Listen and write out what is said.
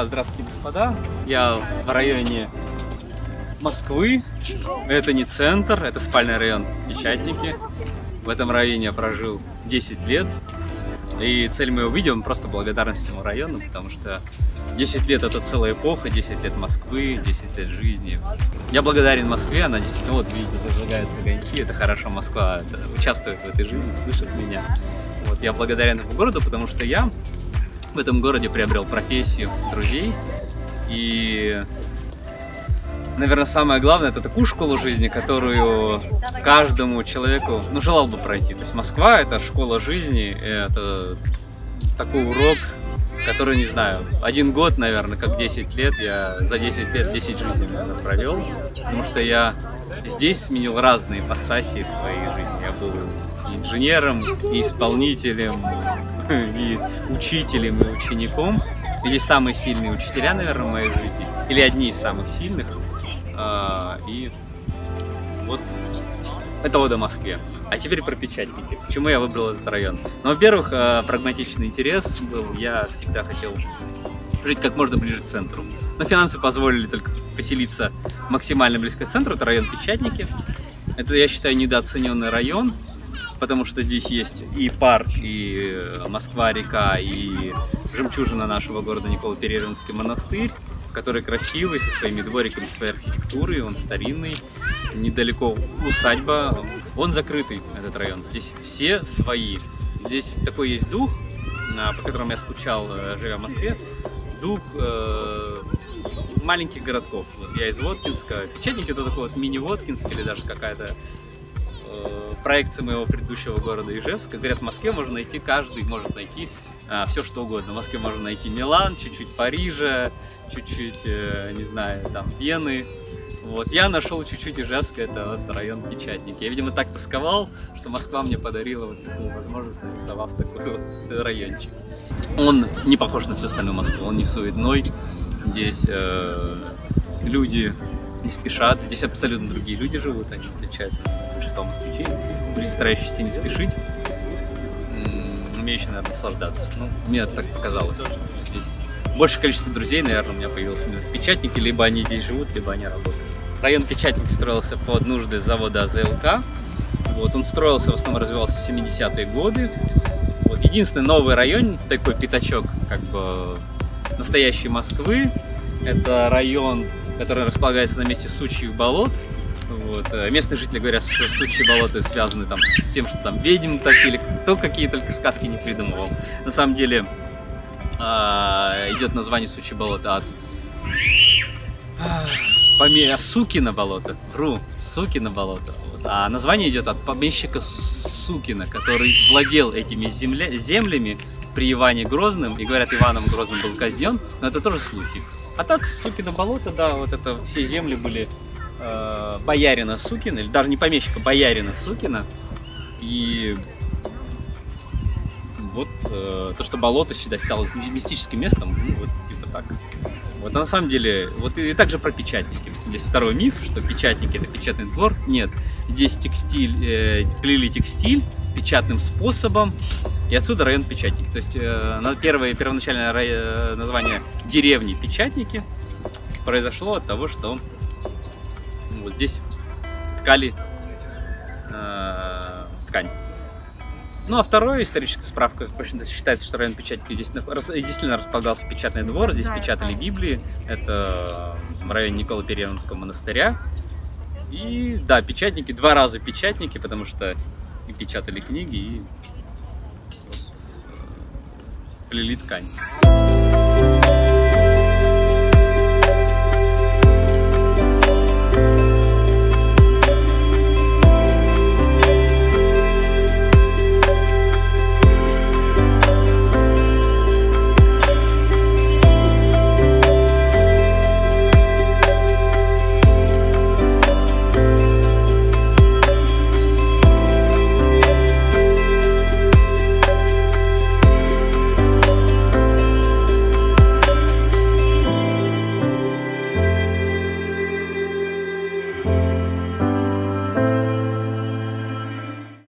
Да, здравствуйте, господа. Я в районе Москвы. Это не центр, это спальный район Печатники. В этом районе я прожил 10 лет. И цель моего видео — просто благодарность этому району, потому что 10 лет — это целая эпоха, 10 лет Москвы, 10 лет жизни. Я благодарен Москве, она действительно, вот видите, зажигаются огоньки, это хорошо, Москва участвует в этой жизни, слышит меня. Вот, я благодарен этому городу, потому что я в этом городе приобрел профессию, друзей. И, наверное, самое главное — это такую школу жизни, которую каждому человеку, желал бы пройти. То есть Москва — это школа жизни, это такой урок, который, не знаю, 1 год, наверное, как 10 лет, я за 10 лет 10 жизней, наверное, провел, потому что я здесь сменил разные ипостаси в своей жизни. Я был и инженером, и исполнителем, и учителем, и учеником. И здесь самые сильные учителя, наверное, в моей жизни, или одни из самых сильных. И вот это ода Москве. А теперь про Печатники. Почему я выбрал этот район? Ну, во-первых, прагматичный интерес был. Я всегда хотел жить как можно ближе к центру. Но финансы позволили только поселиться максимально близко к центру. Это район Печатники. Это, я считаю, недооцененный район, потому что здесь есть и парк, и Москва-река, и жемчужина нашего города Николо-Перервинский монастырь, который красивый, со своими двориками, своей архитектурой, он старинный, недалеко усадьба, он закрытый, этот район, здесь все свои. Здесь такой есть дух, по которому я скучал, живя в Москве, дух маленьких городков. Вот я из Воткинска, Печатники — это такой вот мини-Воткинск, или даже какая-то проекция моего предыдущего города Ижевска. Говорят, в Москве можно найти, каждый может найти все что угодно. В Москве можно найти Милан, чуть-чуть Парижа, чуть-чуть, не знаю, там, Вены. Вот, я нашел чуть-чуть Ижевска, это вот район Печатники. Я, видимо, так тосковал, что Москва мне подарила вот такую возможность, нарисовав такой вот райончик. Он не похож на всю остальную Москву, он не суетной. Здесь люди не спешат, здесь абсолютно другие люди живут, они отличаются от большинства москвичей, люди, старающиеся не спешить, умеющие, наверное, наслаждаться. Ну, мне так показалось. Здесь большее количество друзей, наверное, у меня появилось именно в Печатнике, либо они здесь живут, либо они работают. Район Печатники строился под нужды завода АЗЛК. Вот, он строился, в основном развивался в 70-е годы. Вот, единственный новый район, такой пятачок, как бы настоящей Москвы, это район, который располагается на месте Сучьих болот. Вот. Местные жители говорят, что Сучьи болота связаны там с тем, что там ведьм топили, кто какие только сказки не придумывал. На самом деле идет название Сучьи болота от Сукино болото. Сукино болото. Вот. А название идет от помещика Сукина, который владел этими землями при Иване Грозном. И говорят, Иваном Грозным был казнен, но это тоже слухи. А так, Сукино болото, да, вот это вот все земли были боярина Сукина, или даже не помещика, боярина Сукина. И вот то, что болото всегда стало мистическим местом, ну, вот типа так. Вот, а на самом деле, вот и также про Печатники. Здесь второй миф, что Печатники — это печатный двор. Нет, здесь плели текстиль печатным способом, и отсюда район Печатники. То есть первоначальное название деревни Печатники произошло от того, что вот здесь ткали ткань. Ну а вторая историческая справка, считается, что район Печатники здесь действительно располагался печатный двор, здесь печатали Библии, это в районе Николо-Перервинского монастыря. И да, Печатники, 2 раза Печатники, потому что и печатали книги, и вот, плели ткань.